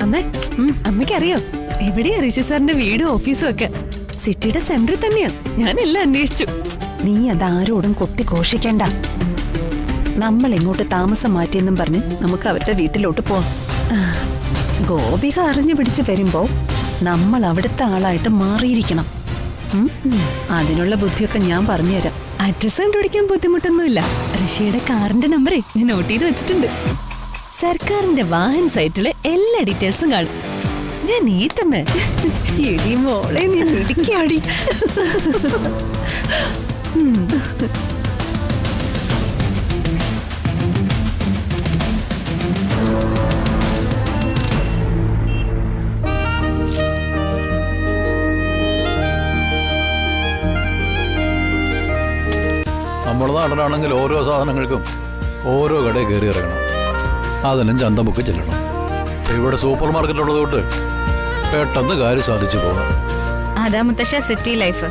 അമ്മേ, അമ്മയ്ക്കറിയോ എവിടെയാ ഋഷി സാറിന്റെ വീടും ഓഫീസും ഒക്കെ? സിറ്റിയുടെ സെന്ററിൽ തന്നെയാ. ഞാൻ എല്ലാം അന്വേഷിച്ചു. നീ അതാരോടും കൊട്ടി ഘോഷിക്കണ്ട. നമ്മൾ ഇങ്ങോട്ട് താമസം മാറ്റിയെന്നും പറഞ്ഞ് നമുക്ക് അവരുടെ വീട്ടിലോട്ട് പോവാം. ഗോപിക അറിഞ്ഞു പിടിച്ച് വരുമ്പോ നമ്മൾ അവിടുത്തെ ആളായിട്ട് മാറിയിരിക്കണം. അതിനുള്ള ബുദ്ധിയൊക്കെ ഞാൻ പറഞ്ഞുതരാം. അഡ്രസ് കണ്ടുപിടിക്കാൻ ബുദ്ധിമുട്ടൊന്നുമില്ല. ഋഷിയുടെ കാറിന്റെ നമ്പറേ ഞാൻ നോട്ട് ചെയ്ത് വെച്ചിട്ടുണ്ട്. സർക്കാരിന്റെ വാഹൻ സൈറ്റിലെ എല്ലാ ഡീറ്റെയിൽസും കാണും. ഞാൻ നീറ്റമ്മേ. എടി മോളെ, നീ മിടുക്കിയാടി. നമ്മുടെ നാട്ടിലാണെങ്കിൽ ഓരോ സാധനങ്ങൾക്കും ഓരോ കടയിൽ കയറി ഇറങ്ങണം. അതിനും ചന്ത ബുക്ക് ചെല്ലണം. ഇവിടെ സൂപ്പർ മാർക്കറ്റ് ഉള്ളതുകൊണ്ട് പെട്ടെന്ന് കാര്യം സാധിച്ചു പോകാം. അതാ മുത്തശ്ശ സിറ്റി ലൈഫ്.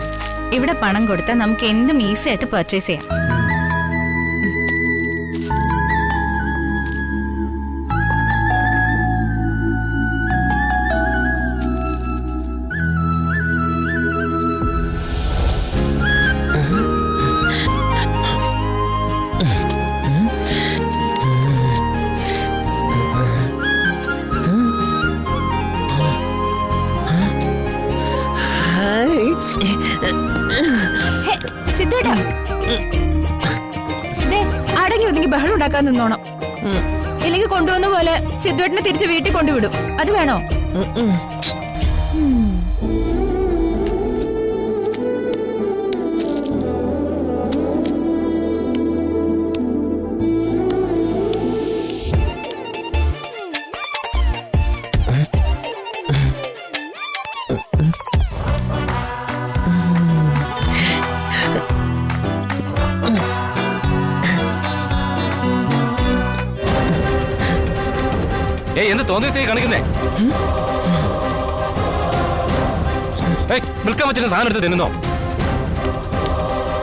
ഇവിടെ പണം കൊടുത്താൽ നമുക്ക് എന്തും ഈസി ആയിട്ട് പർച്ചേസ് ചെയ്യാം. അടങ്ങി ഒതുങ്ങി ബഹളം ഉണ്ടാക്കാൻ നിന്നോണം. ഇല്ലെങ്കിൽ കൊണ്ടുവന്ന പോലെ സിദ്ധുവേട്ടനെ തിരിച്ച് വീട്ടിൽ കൊണ്ടുവിടും. അത് വേണോ? എന്ത് തോന്നി കാണിക്കുന്നേ? വിൽക്കാൻ വെച്ചിട്ട് സാധനം എടുത്ത് തിന്നുന്നോ?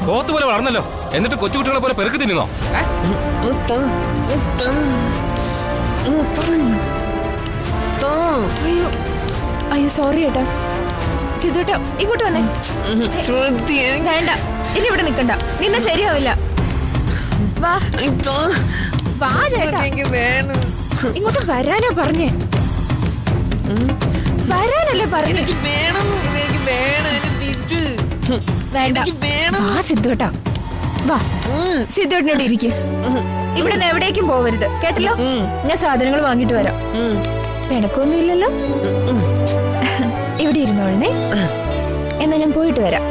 പോത്ത് പോലെ വളർന്നല്ലോ, എന്നിട്ട് കൊച്ചുകുട്ടികളെ പോലെ പെറുക്കി തിന്നുന്നോ? അയ്യോ അയ്യോ, സോറി ഏട്ടാ. സിദ്ധുവേട്ടാ ഇങ്ങോട്ട് വന്നേ. വേണ്ട, ഇനി ഇവിടെ നിക്കണ്ട. നിന്നെ ശരിയാവില്ല. വാ വാ ചേട്ടാ. ഇങ്ങോട്ട് വരാനാ പറഞ്ഞേ. വരാനല്ലേ പറഞ്ഞേ. വേണ്ട, വാ സിദ്ധുവേട്ടാ. വാ, സിദ്ധുവേട്ടനോട് ഇരിക്കും. ഇവിടെ നിന്ന് എവിടേക്കും പോവരുത്, കേട്ടല്ലോ? ഞാൻ സാധനങ്ങൾ വാങ്ങിട്ട് വരാം. പിണക്കൊന്നും ഇല്ലല്ലോ? ഇവിടെ ഇരുന്നോളണേ. എന്നാ ഞാൻ പോയിട്ട് വരാം.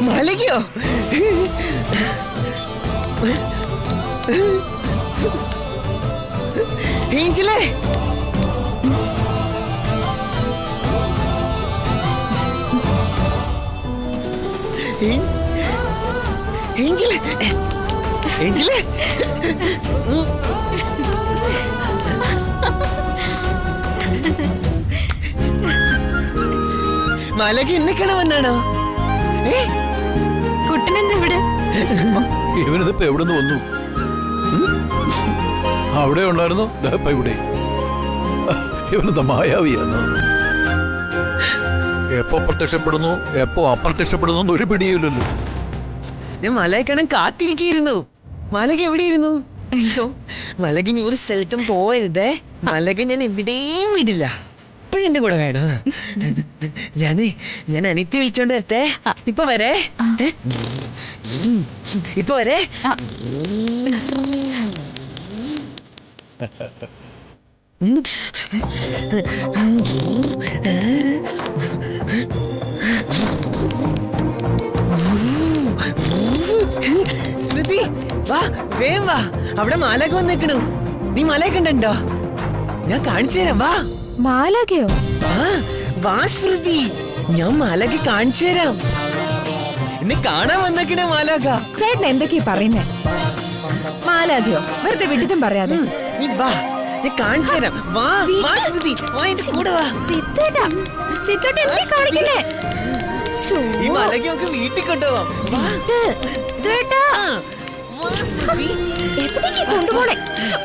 മലകയോ? ഏഞ്ചലേ, ഏഞ്ചലേ, ഏഞ്ചലേ. മലക എന്നെ കാണാൻ കുട്ടനെന്താ ഇവിടെ? ഇവനിതിപ്പോ എവിടെ നിന്ന് വന്നു? അവിടെ ഉണ്ടായിരുന്നു, ഇവിടെ. ഇവനെന്താ മായാവിയാന്ന്? എപ്പോ പ്രത്യക്ഷപ്പെടുന്നു എപ്പോ അപ്രത്യക്ഷപ്പെടുന്നു ഒരു പിടിയില്ലല്ലോ. ഞാൻ മലയെ കാണാൻ കാത്തിരിക്കുന്നു. മലക എവിടെയിരുന്നു? മലക ഇനി ഒരു സ്ഥലത്തും പോവരുതേ. മലക ഞാൻ എവിടെയും വിടില്ല. ഇപ്പഴും എന്റെ കൂടെ വേണം. ഞാൻ അനിത്യ വിളിച്ചോണ്ട് വരട്ടെ. ഇപ്പൊ വരേ. ഇപ്പൊ വരേ. സ്മൃതി, വാ വേം വാ. അവിടെ മാലക വന്നേക്കണു. നീ മലയെ കണ്ടോ? ഞാൻ കാണിച്ചു തരാം. വാ. മാലകയോ? വാ സ്മൃതി, ഞാൻ മാലക കാണിച്ചു തരാം. എന്നെ കാണാൻ വന്നേക്കണേ മാലക. ചേട്ടൻ എന്തൊക്കെയാ പറയുന്നേ? മാലാഖയോ വെറുതെ വിഡിതം പറയാതെ. നീ വാ, ഞാൻ കാണിച്ചു തരാം. വാ വാ സ്മൃതി, വാ എന്റെ കൂടെ വാ. സിദ്ധേട്ടാ, സിദ്ധേട്ടാ എന്നെ കാണിക്കല്ലേ? ശ്ശോ. ഈ മലയ്ക്ക് നമുക്ക് വീട്ടിൽ കൊണ്ടുപോവാം. വാ. സിദ്ധേട്ടാ, വാ സ്മൃതി. എവിടേക്ക് കൊണ്ടുപോണേ? ശ്ശോ.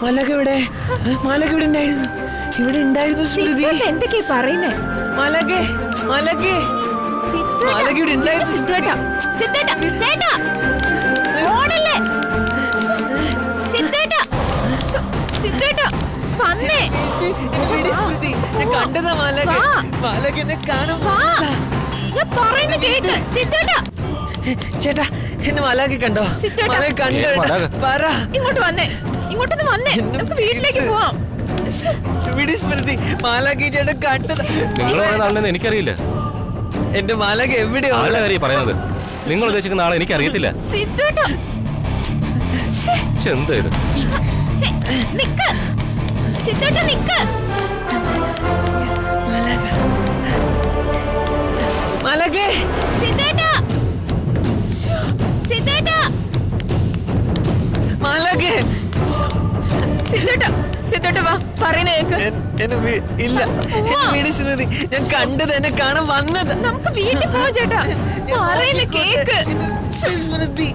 മലക ഇവിടെ, മലക ഇവിടെ ഉണ്ടായിരുന്നു, ഇവിടെ ഉണ്ടായിരുന്നു സ്മൃതി. സിദ്ധേട്ടാ എന്തൊക്കെയാ പറയുന്നേ? മലകെ, മലകെ, സിദ്ധേട്ടാ, മാലക ഇവിടെ ഉണ്ടായിരുന്നു. സിദ്ധേട്ടാ, സിദ്ധേട്ടാ, ചേട്ടാ, ഓടല്ലേ? സിദ്ധേട്ടാ, ശ്ശോ. സിദ്ധേട്ടാ, വന്നേ. എന്നെ വിട് സ്മൃതി, ഞാൻ കണ്ടതാ മലക. വാ. മലക എന്നെ കാണാൻ വാ. വന്നതാ. ഞാൻ പറയുന്ന കേക്ക്. സിദ്ധേട്ടാ, ചേട്ടാ എന്നെ മലക കണ്ടോ? സിദ്ധേട്ടാ. മലക കണ്ടോ? ഏ, മലക. പറ. ഇങ്ങോട്ട് വന്നേ, ഇങ്ങോട്ടൊന്ന് വന്നേ, നമുക്ക് വീട്ടിലേക്ക് പോവാം. ശ്ശോ. വിട് സ്മൃതി, മലക ഈ ചേട്ടൻ കണ്ടതാ. നിങ്ങൾ പറയുന്ന ആളിനെന്ന് എനിക്കറിയില്ല. എന്റെ മലക എവിടെയോ? ആളുടെ കാര്യം പറയുന്നത്. നിങ്ങൾ ഉദ്ദേശിക്കുന്ന ആളെ എനിക്കറിയത്തില്ല. സിദ്ധേട്ടാ, ശ്ശേ. പക്ഷെ എന്താ ഇത്? ഹേ, നിക്ക്. സിദ്ധേട്ടാ നിക്ക്. മലകെ, സിദ്ധേട്ടാ, ശ്ശോ. സിദ്ധേട്ടാ, മലകെ. സിദ്ധേട്ടാ, സിദ്ധേട്ടാ വാ, പറയുന്ന കേക്ക്. ഇല്ല, എന്നെ വിട് സ്മൃതി, ഞാൻ കണ്ടത്, എന്നെ കാണാൻ വന്നത്. നമുക്ക് വീട്ടിൽ പോവാം ചേട്ടാ. പറയുന്ന കേക്ക്. സ്മൃതി,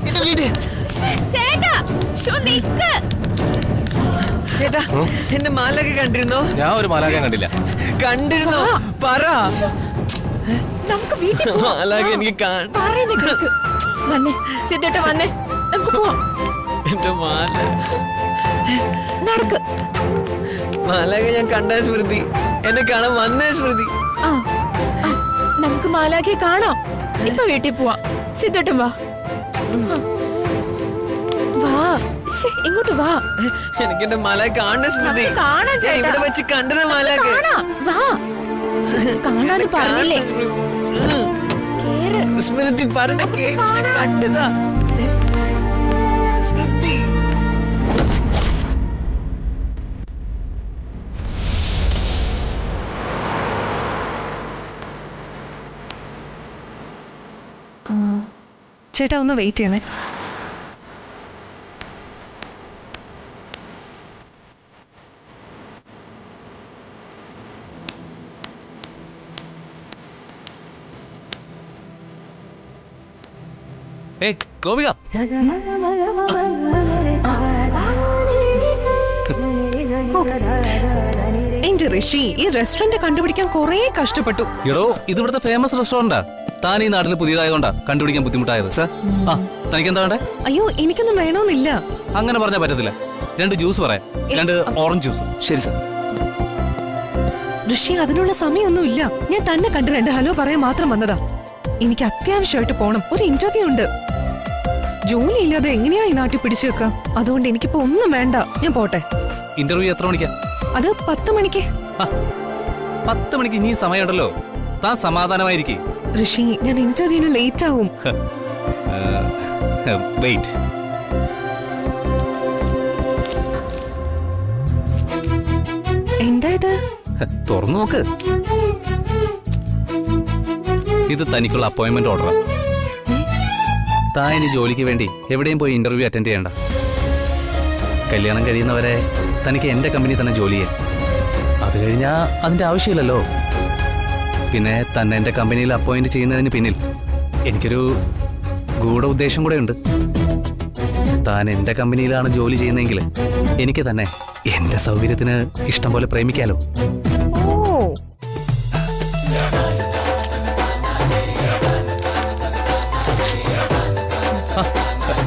എന്നെ വിട്. ശ്ശേ, ചേട്ടാ, ശ്ശോ, നിക്ക്. ചേട്ടാ എന്റെ മാലക കണ്ടിരുന്നോ? ഞാൻ ഒരു മാലാഖയെ കണ്ടില്ല. കണ്ടിരുന്നോ? പറ. നമുക്ക് വീട്ടിൽ പോവാം. മാലക എനിക്ക് പറയുന്ന കേക്ക്. വന്നേ സിദ്ധേട്ടാ, വന്നേ, നമുക്ക് പോവാം. എന്റെ മാല, നടക്ക്. മാലക ഞാൻ കണ്ട സ്മൃതി, എന്നെ കാണാൻ വന്നേ സ്മൃതി. ആ, ആ, നമുക്ക് മാലാഖയെ കാണാം. ഇപ്പൊ വീട്ടിൽ പോവാം. സിദ്ധേട്ടൻ വാ. വാ, ശ്ശേ, ഇങ്ങോട്ട് വാ. എനിക്ക് എന്റെ മാലക കാണണ സ്മൃതി. നമുക്ക് കാണാം ഞാൻ ചേട്ടാ. ഇവിടെ വെച്ച് കണ്ടത് മാലക. കാണാം, വാ. കാണാന്ന് പറഞ്ഞില്ലേ? കേറ്. സ്മൃതി പറഞ്ഞ കണ്ടതാ സ്മൃതി. ചേട്ടാ ഒന്ന് വെയിറ്റ് ചെയ്യണേ. ഏയ് ഗോപിക, എന്റെ ഋഷി, ഈ റെസ്റ്റോറന്റ് കണ്ടുപിടിക്കാൻ കുറേ കഷ്ടപ്പെട്ടു. എടോ ഇത് ഇവിടുത്തെ ഫേമസ് റെസ്റ്റോറന്റാ. താൻ ഈ നാട്ടിൽ പുതിയതായതുകൊണ്ടാ കണ്ടുപിടിക്കാൻ ബുദ്ധിമുട്ടായത്. സാർ, ആ തനിക്ക് എന്താ വേണ്ടേ? അയ്യോ, എനിക്കൊന്നും വേണമെന്നില്ല. അങ്ങനെ പറഞ്ഞാൽ പറ്റത്തില്ല. 2 ജ്യൂസ് പറയാം, 2 ഓറഞ്ച് ജ്യൂസ്. ശരി സാർ. ഋഷി, അതിനുള്ള സമയമൊന്നുമില്ല. ഞാൻ തന്നെ കണ്ട് 2 ഹലോ പറയാൻ മാത്രം വന്നതാ. എനിക്ക് അത്യാവശ്യമായിട്ട് പോണം, ഒരു ഇന്റർവ്യൂ ഉണ്ട്. ജോലി ഇല്ലാതെ എങ്ങനെയാ ഈ നാട്ടിൽ പിടിച്ചു വെക്കുക? അതുകൊണ്ട് എനിക്കിപ്പോ ഒന്നും വേണ്ട, ഞാൻ പോട്ടെ. ഇന്റർവ്യൂ എത്ര മണിക്കാ? അത് 10 മണിക്ക്. 10 മണിക്ക് ഇനി സമയമുണ്ടല്ലോ. താൻ സമാധാനമായിരിക്കേ. ഋഷി, ഞാൻ ഇന്റർവ്യൂവിന് ലേറ്റ് ആവും. വെയിറ്റ്. എന്താ ഇത്? തുറന്നു നോക്ക്. ഇത് തനിക്കുള്ള അപ്പോയിന്റ്മെന്റ് ഓർഡർ. താൻ ഇനി ജോലിക്ക് വേണ്ടി എവിടെയും പോയി ഇന്റർവ്യൂ അറ്റൻഡ് ചെയ്യണ്ട. കല്യാണം കഴിയുന്നവരെ തനിക്ക് എന്റെ കമ്പനി തന്നെ ജോലി ചെയ്യാം. അത് കഴിഞ്ഞാൽ അതിന്റെ ആവശ്യമില്ലല്ലോ. പിന്നെ തന്നെ എന്റെ കമ്പനിയിൽ അപ്പോയിന്റ് ചെയ്യുന്നതിന് പിന്നിൽ എനിക്കൊരു ഗൂഢ ഉദ്ദേശം കൂടെ ഉണ്ട്. താൻ എന്റെ കമ്പനിയിലാണ് ജോലി ചെയ്യുന്നതെങ്കിൽ എനിക്ക് തന്നെ എന്റെ സൗകര്യത്തിന് ഇഷ്ടം പോലെ പ്രേമിക്കാലോ. ഓ,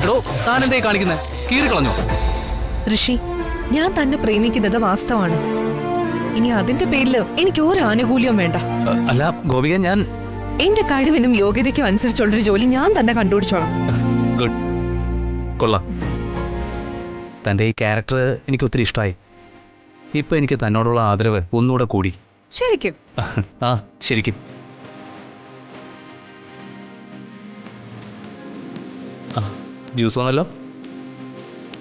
എടോ താൻ എന്തായി കാണിക്കുന്നത്? കീറിക്കളഞ്ഞോ? ഋഷി, ഞാൻ തന്നെ പ്രേമിക്കുന്നത് വാസ്തവാണ്. ഇനി അതിന്റെ പേരില് എനിക്ക് ഒരു ആനുകൂല്യവും വേണ്ട. അല്ല ഗോപിക, ഞാൻ എന്റെ കഴിവിനും യോഗ്യതയ്ക്കും അനുസരിച്ചുള്ളൊരു ജോലി ഞാൻ തന്നെ കണ്ടുപിടിച്ചോളാം. ഗുഡ്, കൊള്ളാം. തൻ്റെ ഈ ക്യാരക്ടർ എനിക്ക് ഒത്തിരി ഇഷ്ടമായി. ഇപ്പൊ എനിക്ക് തന്നോടുള്ള ആദരവ് ഒന്നുകൂടെ കൂടി. ശരിക്കും? ആ ശരിക്കും. ആ ജ്യൂസ് വന്നല്ലോ,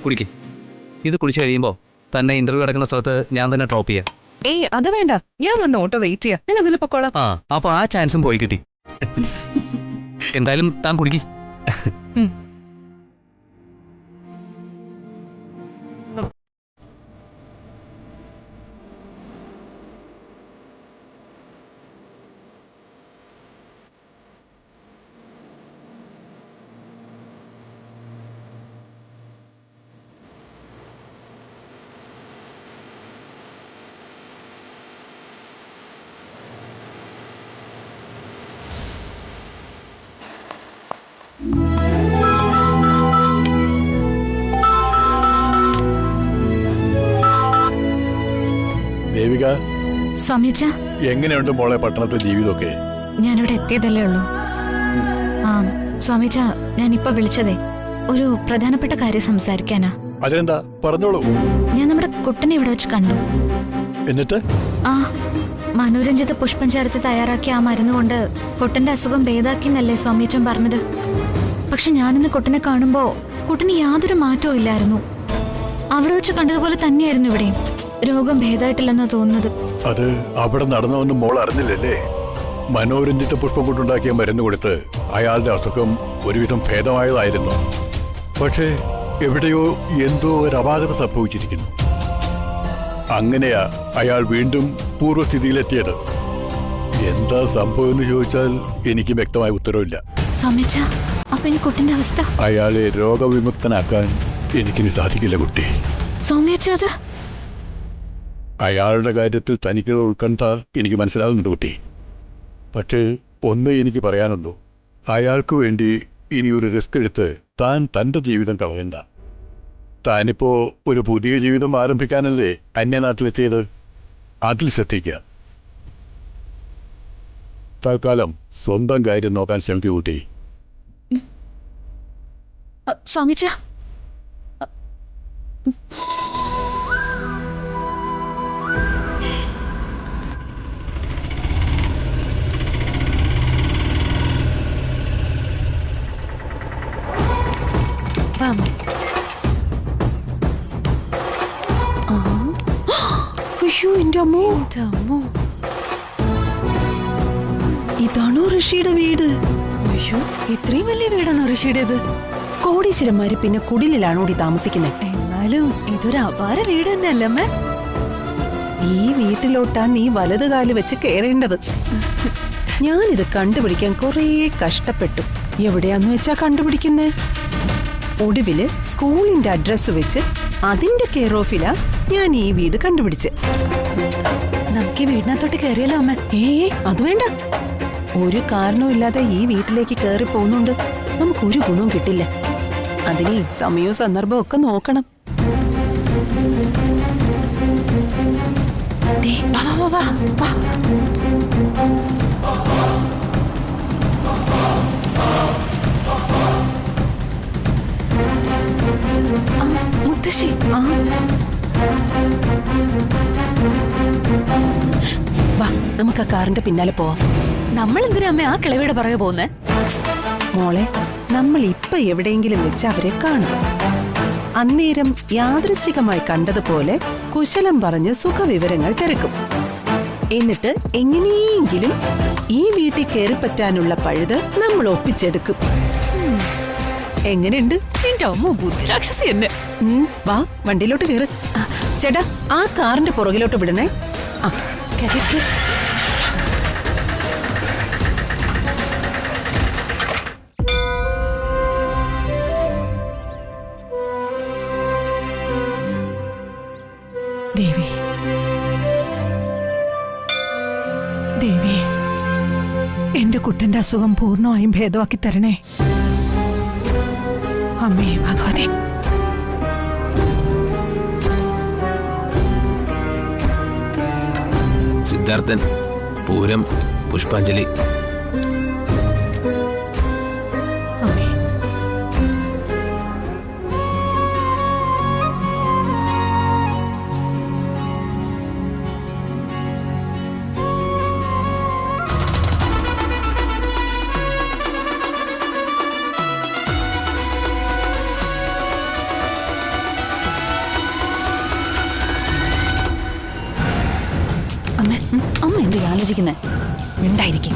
കുടിക്കേ. ഇത് കുടിച്ചു കഴിയുമ്പോൾ തന്നെ ഇന്റർവ്യൂ നടക്കുന്ന സ്ഥലത്ത് ഞാൻ തന്നെ ഡ്രോപ്പ് ചെയ്യാം. ഏയ് അത് വേണ്ട, ഞാൻ വന്ന് ഓട്ടോ വെയിറ്റ് ചെയ്യാം. ഞാൻ അതിൽ പൊക്കോളാം. ആ അപ്പൊ ആ ചാൻസും പോയി കിട്ടി. എന്തായാലും താൻ കുടിക്ക്. ദേവിക, സ്വാമിച്ച, എങ്ങനെയുണ്ട് മോളെ പട്ടണത്തെ ജീവിതമൊക്കെ? ഞാനിവിടെ എത്തിയതല്ലേ ഉള്ളൂ. ആ സ്വാമിച്ച, ഞാനിപ്പോ വിളിച്ചതേ ഒരു പ്രധാനപ്പെട്ട കാര്യം സംസാരിക്കാനാ. അതെന്താ, പറഞ്ഞോളൂ. ഞാൻ നമ്മുടെ കുട്ടനെ ഇവിടെ വെച്ച് കണ്ടു. എന്നിട്ട്? ആ മനോരഞ്ജിത പുഷ്പം ചേർത്ത് തയ്യാറാക്കിയ ആ മരുന്ന് കൊണ്ട് കുട്ടന്റെ അസുഖം ഭേദാക്കിന്നല്ലേ സ്വാമിച്ചൻ പറഞ്ഞത്. പക്ഷെ ഞാനിന്ന് കുട്ടനെ കാണുമ്പോ കുട്ടന് യാതൊരു മാറ്റവും ഇല്ലായിരുന്നു. അവിടെ വെച്ച് കണ്ടതുപോലെ തന്നെയായിരുന്നു ഇവിടെ. രോഗം ഭേദമായിട്ടില്ലെന്നാ തോന്നുന്നത്. അത് അവിടെ നടന്നൊന്നും മോൾ അറിഞ്ഞില്ലല്ലേ? മനോരഞ്ജിത പുഷ്പം കൊണ്ടുണ്ടാക്കിയ മരുന്ന് കൊടുത്ത് അയാളുടെ അസുഖം ഒരുവിധം ഭേദമായതായിരുന്നു. പക്ഷേ എവിടെയോ എന്തോ ഒരു അപാകത സംഭവിച്ചിരിക്കുന്നു. അങ്ങനെയാ അയാൾ വീണ്ടും പൂർവ്വസ്ഥിതിയിലെത്തിയത്. എന്താ സംഭവം എന്ന് ചോദിച്ചാൽ എനിക്ക് വ്യക്തമായ ഉത്തരവില്ല. സ്വാമിച്ച, അപ്പൊ ഈ കുട്ടന്റെ അവസ്ഥ? അയാളെ രോഗവിമുക്തനാക്കാൻ എനിക്കിനി സാധിക്കില്ല കുട്ടി. സ്വാമിച്ച, അത് അയാളുടെ കാര്യത്തിൽ തനിക്ക് ഉത്കണ്ഠ എനിക്ക് മനസ്സിലാകുന്നുണ്ട് കുട്ടി. പക്ഷേ ഒന്ന് എനിക്ക് പറയാനുള്ളൂ, അയാൾക്ക് വേണ്ടി ഇനി ഒരു റിസ്ക് എടുത്ത് താൻ തൻ്റെ ജീവിതം കളയണ്ട. താനിപ്പോ ഒരു പുതിയ ജീവിതം ആരംഭിക്കാനല്ലേ അന്യനാട്ടിലെത്തിയത്? അതിൽ ശ്രദ്ധിക്കുക. തൽക്കാലം സ്വന്തം കാര്യം നോക്കാൻ ശ്രമിക്കൂ കുട്ടി. സ്വാമിച്ച, അയ്യോ, എന്റെ അമ്മോ, ഇതാണോ ഋഷിയുടെ വീട്? അയ്യോ, ഇത്രയും വലിയ വീടാണോ ഋഷിയുടേത്? കോടീശ്വരന്മാര് പിന്നെ കുടിലാണോടി താമസിക്കുന്നത്? എന്നാലും ഇതൊരു അപാര വീട് തന്നെയല്ലേ അമ്മേ? ഈ വീട്ടിലോട്ടാ നീ വലത് കാല് വെച്ച് കയറേണ്ടത്. ഞാനിത് കണ്ടുപിടിക്കാൻ കുറേ കഷ്ടപ്പെട്ടു. എവിടെയാന്ന് വെച്ചാ കണ്ടുപിടിക്കുന്നേ? ഒടുവില് സ്കൂളിന്റെ അഡ്രസ് വെച്ച് അതിന്റെ കെയർ ഓഫിലാ ഞാൻ ഈ വീട് കണ്ടുപിടിച്ച്. നമുക്ക് ഈ വീടിനകത്തോട്ട് കയറിയല്ലോ അമ്മ. അത് വേണ്ട. ഒരു കാരണവുമില്ലാതെ ഈ വീട്ടിലേക്ക് കയറി പോകുന്നുണ്ട് നമുക്കൊരു ഗുണവും കിട്ടില്ല. അതിന് സമയവും സന്ദർഭവും ഒക്കെ നോക്കണം. ദേ, വാ, വാ, വാ, വാ. മുത്തശ്ശി, വാ, നമുക്ക് ആ കാറിന്റെ പിന്നാലെ പോവാം. നമ്മൾ എന്തിനാ അമ്മ ആ കിളവിയുടെ പുറകെ പോകുന്നേ? മോളെ, നമ്മൾ ഇപ്പൊ എവിടെയെങ്കിലും വെച്ച് അവരെ കാണും. അന്നേരം യാദൃശ്ചികമായി കണ്ടതുപോലെ കുശലം പറഞ്ഞ് സുഖവിവരങ്ങൾ തിരക്കും. എന്നിട്ട് എങ്ങനെയെങ്കിലും ഈ വീട്ടിൽ കയറിപ്പറ്റാനുള്ള പഴുത് നമ്മൾ ഒപ്പിച്ചെടുക്കും. എങ്ങനെയുണ്ട്? എന്റെ അമ്മ ബുദ്ധി രാക്ഷസി എന്നെ. വാ, വണ്ടിയിലോട്ട് കയറ്. ചേട്ടാ, ആ കാറിന്റെ പുറകിലോട്ട് വിടണേ. ആ, കയറി. ദേവി, ദേവി, എന്റെ കുട്ടന്റെ അസുഖം പൂർണ്ണമായും ഭേദമാക്കി തരണേ. അമ്മേ ഭഗവതി. സിദ്ധാർത്ഥൻ, പൂരം, പുഷ്പാഞ്ജലി. അമ്മേ. അമ്മ എന്ത് ആലോചിക്കുന്നേ? ഉണ്ടായിരിക്കും.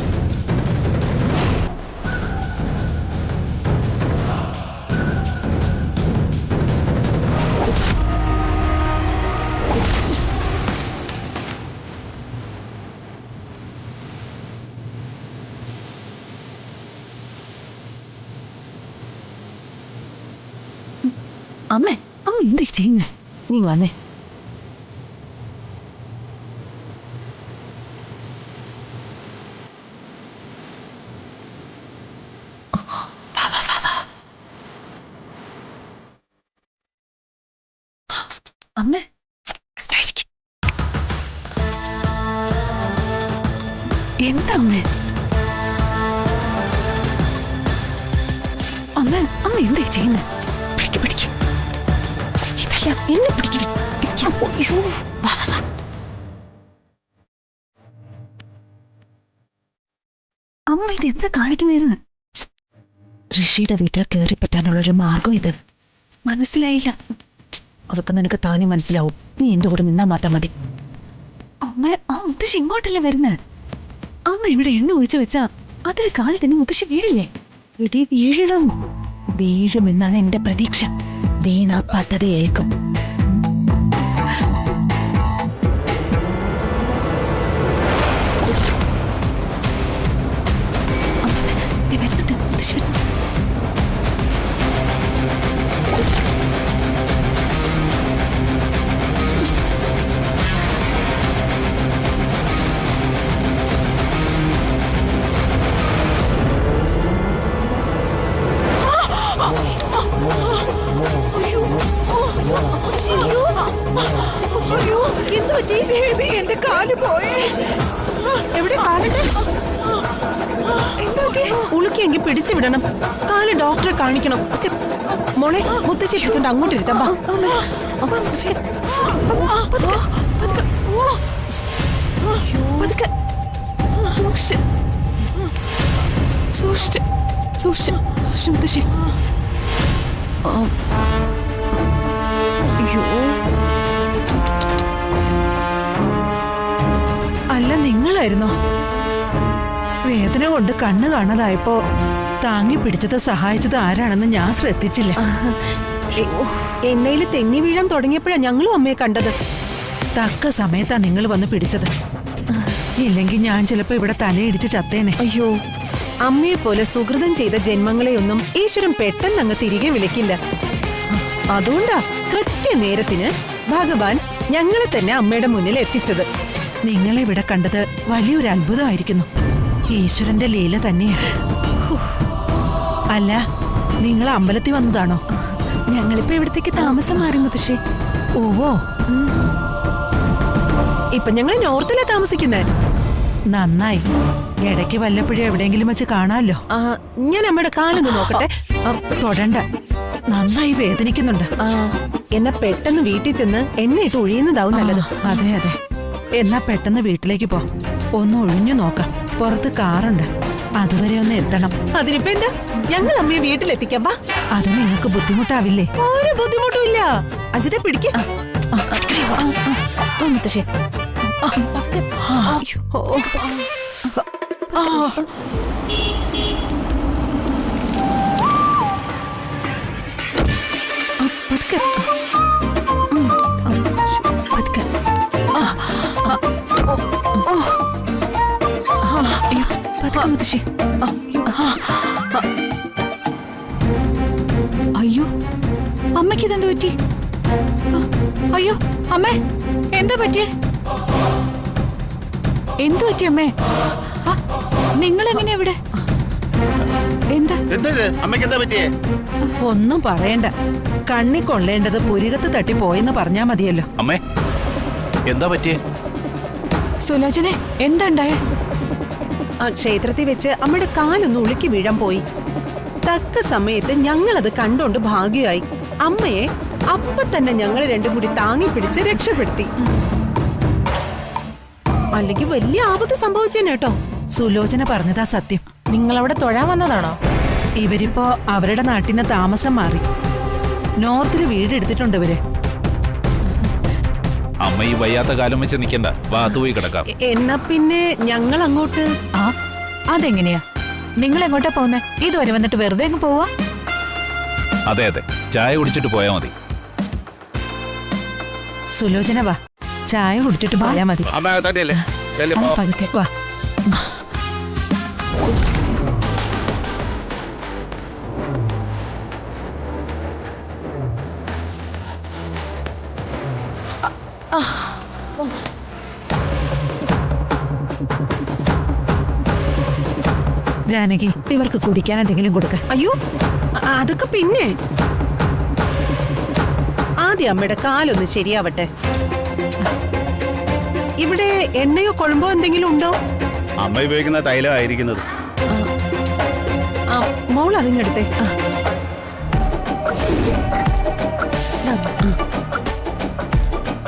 അമ്മ അമ്മ എന്താ ചെയ്യുന്നേ? നീ വന്നേ. അമ്മ എന്താ അമ്മ? അമ്മ അമ്മ എന്താ ചെയ്യുന്നേ? ഇതല്ല എന്നെ പിടിക്കും. അമ്മ ഇത് എന്താ കാണിക്കുന്നേന്ന്? ഋഷിയുടെ വീട്ടിൽ കയറി പറ്റാനുള്ളൊരു മാർഗം ഇത്. മനസ്സിലായില്ല. അതൊക്കെ നിനക്ക് താനേ മനസ്സിലാവും. നീ എന്റെ കൂടെ നിന്നാ മാത്രം മതി. അമ്മ ആ മുത്തശ്ശി ഇങ്ങോട്ടല്ലേ വരുന്നത്? അമ്മ ഇവിടെ എണ്ണ ഒഴിച്ചു വെച്ചാ അതിൽ കാലിൽ തന്നെ മുത്തശ്ശി വീഴില്ലേ? ഇടി വീഴണം. വീഴുമെന്നാണ് എന്റെ പ്രതീക്ഷ. വീണാ പദ്ധതി ഏൽക്കും. എന്റെ കാല് പോയേ. എവിടെ കാലുണ്ട്? ഉളുക്കിയെങ്കിൽ പിടിച്ചു വിടണം. കാല് ഡോക്ടറെ കാണിക്കണം. മോളെ മുത്തശ്ശി പിടിച്ചോണ്ട് അങ്ങോട്ട് ഇരുത്താം. മുത്തശ്ശി. അയ്യോ, അല്ല നിങ്ങളായിരുന്നോ? വേദന കൊണ്ട് കണ്ണ് കാണാതായപ്പോ താങ്ങി പിടിച്ചത് സഹായിച്ചത് ആരാണെന്ന് ഞാൻ ശ്രദ്ധിച്ചില്ല. എണ്ണയിൽ തെന്നി വീഴാൻ തുടങ്ങിയപ്പോഴാണ് ഞങ്ങളും അമ്മയെ കണ്ടത്. തക്ക സമയത്താ നിങ്ങൾ വന്ന് പിടിച്ചത്. ഇല്ലെങ്കിൽ ഞാൻ ചിലപ്പോ ഇവിടെ തലയിടിച്ച് ചത്തേനെ. അയ്യോ, അമ്മയെ പോലെ സുഹൃതം ചെയ്ത ജന്മങ്ങളെയൊന്നും ഈശ്വരൻ പെട്ടെന്ന് അങ്ങ് തിരികെ വിളിക്കില്ല. അതുകൊണ്ടാ കൃത്യനേരത്തിന് ഭഗവാൻ ഞങ്ങളെ തന്നെ അമ്മയുടെ മുന്നിൽ എത്തിച്ചത്. നിങ്ങളെ ഇവിടെ കണ്ടത് വലിയൊരു അത്ഭുതമായിരിക്കുന്നു. ഈശ്വരന്റെ ലീല തന്നെയാണ്. അല്ല, നിങ്ങൾ അമ്പലത്തിൽ വന്നതാണോ? ഞങ്ങളിപ്പോ ഇവിടത്തേക്ക് താമസം മാറി മുത്തശ്ശി. ഓവോ, ഇപ്പൊ ഞങ്ങൾ നോർത്തിലാ താമസിക്കുന്നേ. നന്നായി. ഇടയ്ക്ക് വല്ലപ്പോഴും എവിടെയെങ്കിലും വെച്ച് കാണാമല്ലോ. ഞാൻ അമ്മയുടെ കാലൊന്ന് നോക്കട്ടെ. തൊടണ്ട, നന്നായി വേദനിക്കുന്നുണ്ട്. എന്നാ പെട്ടെന്ന് വീട്ടിൽ ചെന്ന് എണ്ണയിട്ട് ഒഴിയുന്നതാവും നല്ലത്. അതെ അതെ, എന്നാ പെട്ടെന്ന് വീട്ടിലേക്ക് പോ. ഒന്ന് ഒഴിഞ്ഞു നോക്കാം. പുറത്ത് കാറുണ്ട്, അതുവരെ ഒന്ന് എത്തണം. അതിനിപ്പോ എന്താ, ഞങ്ങൾ അമ്മയെ വീട്ടിലെത്തിക്കാം. വാ. അത് നിങ്ങൾക്ക് ബുദ്ധിമുട്ടാവില്ലേ? ഒരു ബുദ്ധിമുട്ടും ഇല്ല. അജിതെ പിടിക്ക. മുത്തശ്ശി മുത്തശ്ശി. അയ്യോ, അമ്മയ്ക്ക് ഇതെന്ത് പറ്റി? അയ്യോ അമ്മേ, എന്താ പറ്റിയേ? എന്തു പറ്റി അമ്മേ? നിങ്ങൾ എങ്ങനെ ഇവിടെ? എന്താ അമ്മയ്ക്ക് എന്താ പറ്റിയേ? ഒന്നും പറയണ്ട. കണ്ണി കൊള്ളേണ്ടത് പുരികത്ത് തട്ടി പോയെന്ന് പറഞ്ഞാ മതിയല്ലോ. അമ്മേ, എന്താ പറ്റിയേ? സുലോചനെ, എന്താ ഉണ്ടായേ? ക്ഷേത്രത്തിൽ വെച്ച് അമ്മയുടെ കാലൊന്ന് ഉളുക്കി വീഴാൻ പോയി. തക്ക സമയത്ത് ഞങ്ങളത് കണ്ടോണ്ട് ഭാഗ്യമായി. അമ്മയെ അപ്പൊ തന്നെ ഞങ്ങൾ രണ്ടും കൂടി താങ്ങി പിടിച്ച് രക്ഷപ്പെടുത്തി. അല്ലെങ്കിൽ വലിയ ആപത്ത് സംഭവിച്ചേനേട്ടോ. സുലോചന പറഞ്ഞതാ സത്യം. നിങ്ങൾ അവിടെ തൊഴാൻ വന്നതാണോ? ഇവരിപ്പോ അവരുടെ നാട്ടിൽ നിന്ന് താമസം മാറി നോർത്തില് വീടെടുത്തിട്ടുണ്ട് ഇവര്. അമ്മ ഈ വയ്യാത്ത കാലം വെച്ച് നിൽക്കണ്ട, ഭാഗത്ത് പോയി കിടക്കാം. എന്നാ പിന്നെ ഞങ്ങൾ അങ്ങോട്ട്. അതെങ്ങനെയാ? നിങ്ങൾ എങ്ങോട്ടാ പോകുന്നേ? ഇതുവരെ വന്നിട്ട് വെറുതെ അങ്ങ് പോവാ? അതെ അതെ, ചായ കുടിച്ചിട്ട് പോയാ മതി. സുലോചന വാ, ചായ കുടിച്ചിട്ട് പോയാ മതി. വാ. ജാനകി ഇവർക്ക് കുടിക്കാൻ എന്തെങ്കിലും കൊടുക്ക. അയ്യോ അതൊക്കെ പിന്നെ. ആദ്യം അമ്മയുടെ കാലൊന്ന് ശരിയാവട്ടെ. ഇവിടെ എണ്ണയോ കുഴമ്പോ എന്തെങ്കിലും ഉണ്ടോ? അമ്മ ഉപയോഗിക്കുന്ന തൈലമായിരിക്കുന്നത്. ആ മോൾ അതിങ്ങെടുത്തേ.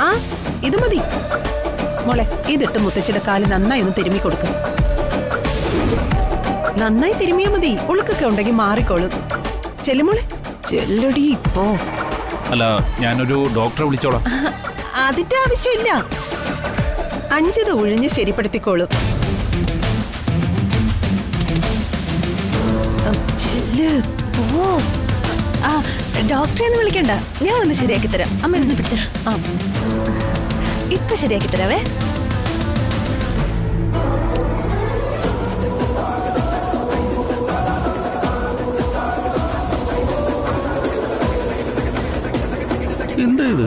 ആ ഇത് മതി മോളെ. ഇതിട്ട് മുത്തശ്ശിയുടെ കാല് നന്നായി ഒന്ന് തിരുമ്മി കൊടുക്കും. നന്നായി തിരുമിയാ മതി. ഉളുക്കൊക്കെ ഉണ്ടെങ്കിൽ മാറിക്കോളും. ചെല്ലുമോളെ ചെല്ലടി ഇപ്പോ. അല്ല, ഞാനൊരു ഡോക്ടറെ വിളിച്ചോളാം. അതിന്റെ ആവശ്യമില്ല. 5 ഒഴിഞ്ഞ് ശരിപ്പെടുത്തിക്കോളും. ചെല്ല് പോ. ഡോക്ടറെ ഒന്ന് വിളിക്കണ്ട, ഞാൻ ഒന്ന് ശരിയാക്കി തരാം. അമ്മ എന്ന് പിടിച്ച ഇപ്പൊ ശരിയാക്കി തരാവേ. എന്താ ഇത്?